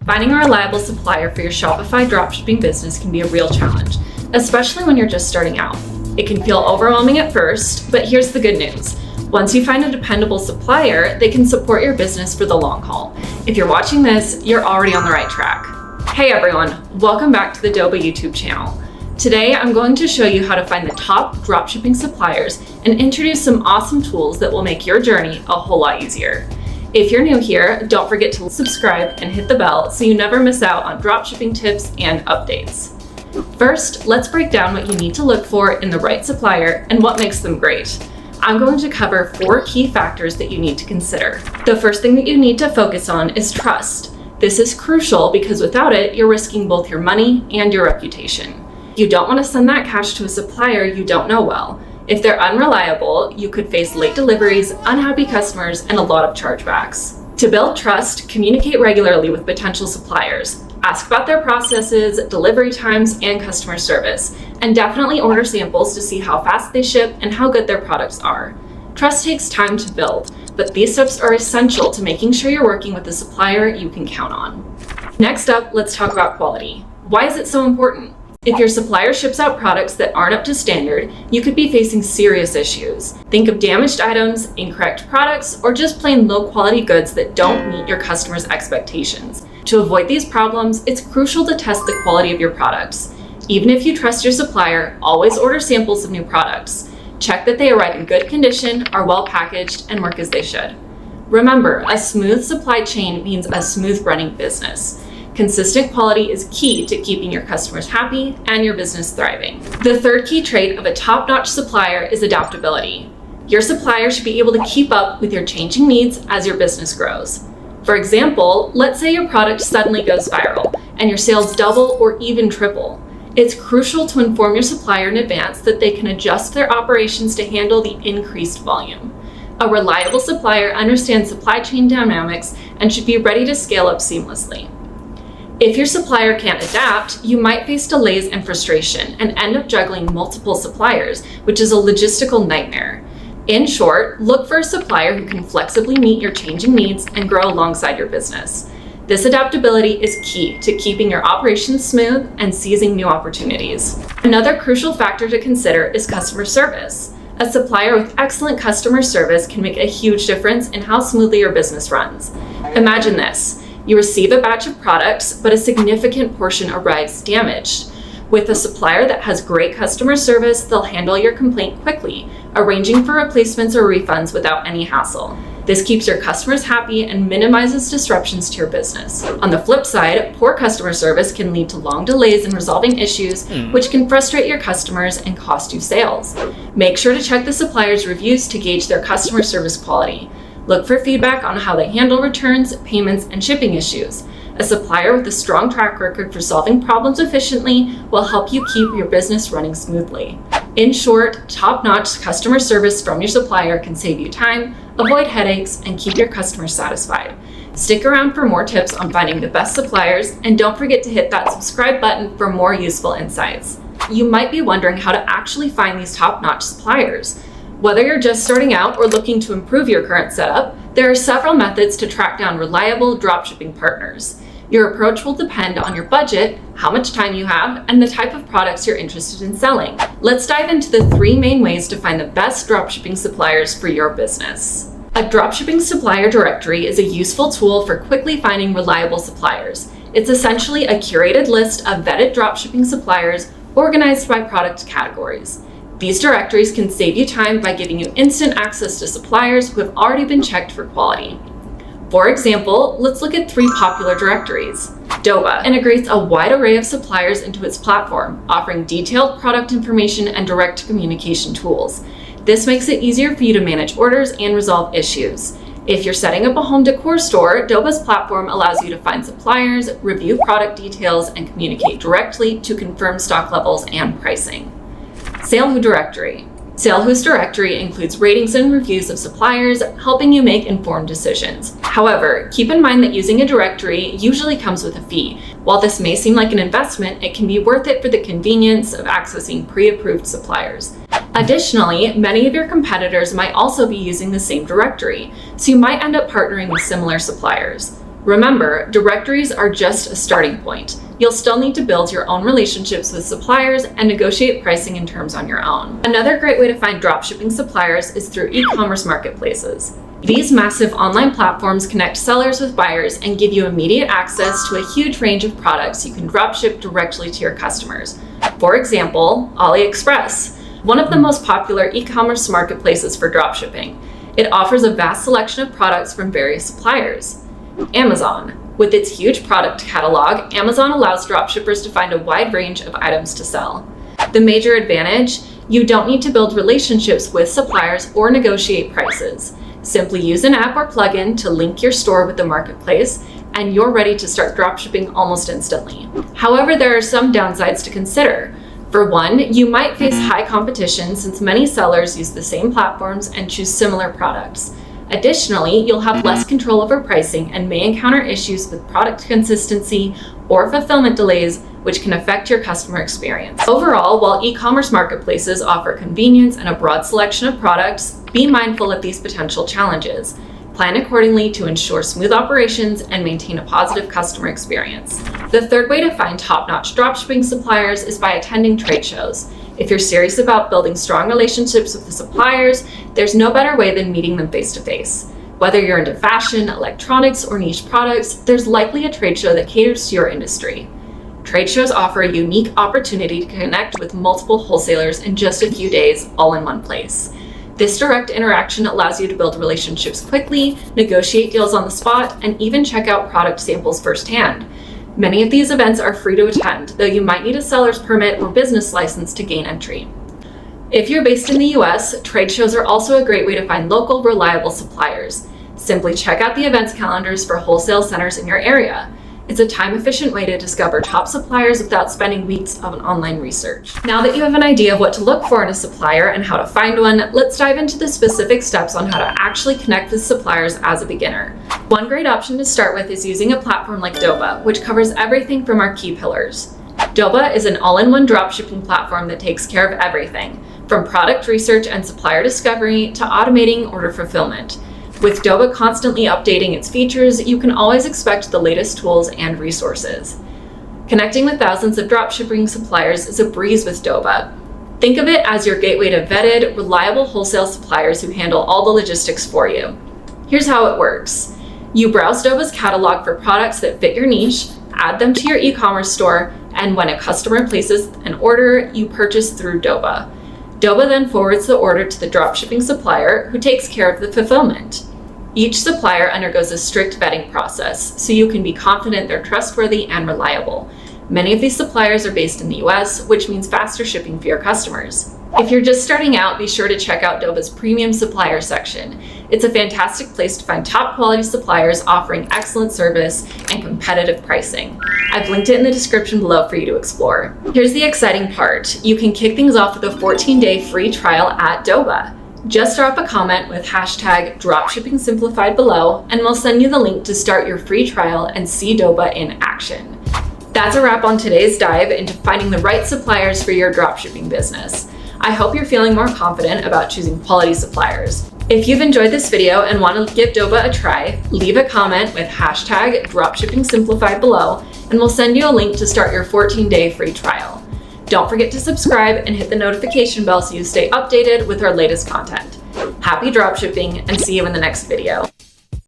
Finding a reliable supplier for your Shopify dropshipping business can be a real challenge, especially when you're just starting out. It can feel overwhelming at first, but here's the good news. Once you find a dependable supplier, they can support your business for the long haul. If you're watching this, you're already on the right track. Hey everyone, welcome back to the Doba YouTube channel. Today, I'm going to show you how to find the top dropshipping suppliers and introduce some awesome tools that will make your journey a whole lot easier. If you're new here, don't forget to subscribe and hit the bell so you never miss out on dropshipping tips and updates. First, let's break down what you need to look for in the right supplier and what makes them great. I'm going to cover 4 key factors that you need to consider. The first thing that you need to focus on is trust. This is crucial because without it, you're risking both your money and your reputation. You don't want to send that cash to a supplier you don't know well. If they're unreliable, you could face late deliveries, unhappy customers, and a lot of chargebacks. To build trust, communicate regularly with potential suppliers. Ask about their processes, delivery times, and customer service. And definitely order samples to see how fast they ship and how good their products are. Trust takes time to build, but these steps are essential to making sure you're working with a supplier you can count on. Next up, let's talk about quality. Why is it so important? If your supplier ships out products that aren't up to standard, you could be facing serious issues. Think of damaged items, incorrect products, or just plain low quality goods that don't meet your customers' expectations. To avoid these problems, it's crucial to test the quality of your products. Even if you trust your supplier, always order samples of new products. Check that they arrive in good condition, are well packaged, and work as they should. Remember, a smooth supply chain means a smooth running business. Consistent quality is key to keeping your customers happy and your business thriving. The third key trait of a top-notch supplier is adaptability. Your supplier should be able to keep up with your changing needs as your business grows. For example, let's say your product suddenly goes viral and your sales double or even triple. It's crucial to inform your supplier in advance that they can adjust their operations to handle the increased volume. A reliable supplier understands supply chain dynamics and should be ready to scale up seamlessly. If your supplier can't adapt, you might face delays and frustration and end up juggling multiple suppliers, which is a logistical nightmare. In short, look for a supplier who can flexibly meet your changing needs and grow alongside your business. This adaptability is key to keeping your operations smooth and seizing new opportunities. Another crucial factor to consider is customer service. A supplier with excellent customer service can make a huge difference in how smoothly your business runs. Imagine this. You receive a batch of products, but a significant portion arrives damaged. With a supplier that has great customer service, they'll handle your complaint quickly, arranging for replacements or refunds without any hassle. This keeps your customers happy and minimizes disruptions to your business. On the flip side, poor customer service can lead to long delays in resolving issues, which can frustrate your customers and cost you sales. Make sure to check the supplier's reviews to gauge their customer service quality. Look for feedback on how they handle returns, payments, and shipping issues. A supplier with a strong track record for solving problems efficiently will help you keep your business running smoothly. In short, top-notch customer service from your supplier can save you time, avoid headaches, and keep your customers satisfied. Stick around for more tips on finding the best suppliers, and don't forget to hit that subscribe button for more useful insights. You might be wondering how to actually find these top-notch suppliers. Whether you're just starting out or looking to improve your current setup, there are several methods to track down reliable dropshipping partners. Your approach will depend on your budget, how much time you have, and the type of products you're interested in selling. Let's dive into the 3 main ways to find the best dropshipping suppliers for your business. A dropshipping supplier directory is a useful tool for quickly finding reliable suppliers. It's essentially a curated list of vetted dropshipping suppliers organized by product categories. These directories can save you time by giving you instant access to suppliers who have already been checked for quality. For example, let's look at 3 popular directories. Doba integrates a wide array of suppliers into its platform, offering detailed product information and direct communication tools. This makes it easier for you to manage orders and resolve issues. If you're setting up a home decor store, Doba's platform allows you to find suppliers, review product details, and communicate directly to confirm stock levels and pricing. SaleWho directory. SaleWho's directory includes ratings and reviews of suppliers, helping you make informed decisions. However, keep in mind that using a directory usually comes with a fee. While this may seem like an investment, it can be worth it for the convenience of accessing pre-approved suppliers. Additionally, many of your competitors might also be using the same directory, so you might end up partnering with similar suppliers. Remember, directories are just a starting point. You'll still need to build your own relationships with suppliers and negotiate pricing and terms on your own. Another great way to find dropshipping suppliers is through e-commerce marketplaces. These massive online platforms connect sellers with buyers and give you immediate access to a huge range of products you can dropship directly to your customers. For example, AliExpress, one of the most popular e-commerce marketplaces for dropshipping. It offers a vast selection of products from various suppliers. Amazon. With its huge product catalog, Amazon allows dropshippers to find a wide range of items to sell. The major advantage? You don't need to build relationships with suppliers or negotiate prices. Simply use an app or plugin to link your store with the marketplace, and you're ready to start dropshipping almost instantly. However, there are some downsides to consider. For one, you might face high competition since many sellers use the same platforms and choose similar products. Additionally, you'll have less control over pricing and may encounter issues with product consistency or fulfillment delays, which can affect your customer experience. Overall, while e-commerce marketplaces offer convenience and a broad selection of products, be mindful of these potential challenges. Plan accordingly to ensure smooth operations and maintain a positive customer experience. The third way to find top-notch dropshipping suppliers is by attending trade shows. If you're serious about building strong relationships with the suppliers, there's no better way than meeting them face-to-face. Whether you're into fashion, electronics, or niche products, there's likely a trade show that caters to your industry. Trade shows offer a unique opportunity to connect with multiple wholesalers in just a few days, all in one place. This direct interaction allows you to build relationships quickly, negotiate deals on the spot, and even check out product samples firsthand. Many of these events are free to attend, though you might need a seller's permit or business license to gain entry. If you're based in the US, trade shows are also a great way to find local, reliable suppliers. Simply check out the events calendars for wholesale centers in your area. It's a time-efficient way to discover top suppliers without spending weeks of online research. Now that you have an idea of what to look for in a supplier and how to find one, let's dive into the specific steps on how to actually connect with suppliers as a beginner. One great option to start with is using a platform like Doba, which covers everything from our key pillars. Doba is an all-in-one dropshipping platform that takes care of everything, from product research and supplier discovery to automating order fulfillment. With Doba constantly updating its features, you can always expect the latest tools and resources. Connecting with thousands of dropshipping suppliers is a breeze with Doba. Think of it as your gateway to vetted, reliable wholesale suppliers who handle all the logistics for you. Here's how it works. You browse Doba's catalog for products that fit your niche, add them to your e-commerce store, and when a customer places an order, you purchase through Doba. Doba then forwards the order to the dropshipping supplier, who takes care of the fulfillment. Each supplier undergoes a strict vetting process, so you can be confident they're trustworthy and reliable. Many of these suppliers are based in the US, which means faster shipping for your customers. If you're just starting out, be sure to check out Doba's premium supplier section. It's a fantastic place to find top quality suppliers offering excellent service and competitive pricing. I've linked it in the description below for you to explore. Here's the exciting part. You can kick things off with a 14-day free trial at Doba. Just drop a comment with hashtag dropshippingsimplified below, and we'll send you the link to start your free trial and see Doba in action. That's a wrap on today's dive into finding the right suppliers for your dropshipping business. I hope you're feeling more confident about choosing quality suppliers. If you've enjoyed this video and want to give Doba a try, leave a comment with hashtag dropshippingsimplified below, and we'll send you a link to start your 14-day free trial. Don't forget to subscribe and hit the notification bell so you stay updated with our latest content. Happy dropshipping, and see you in the next video.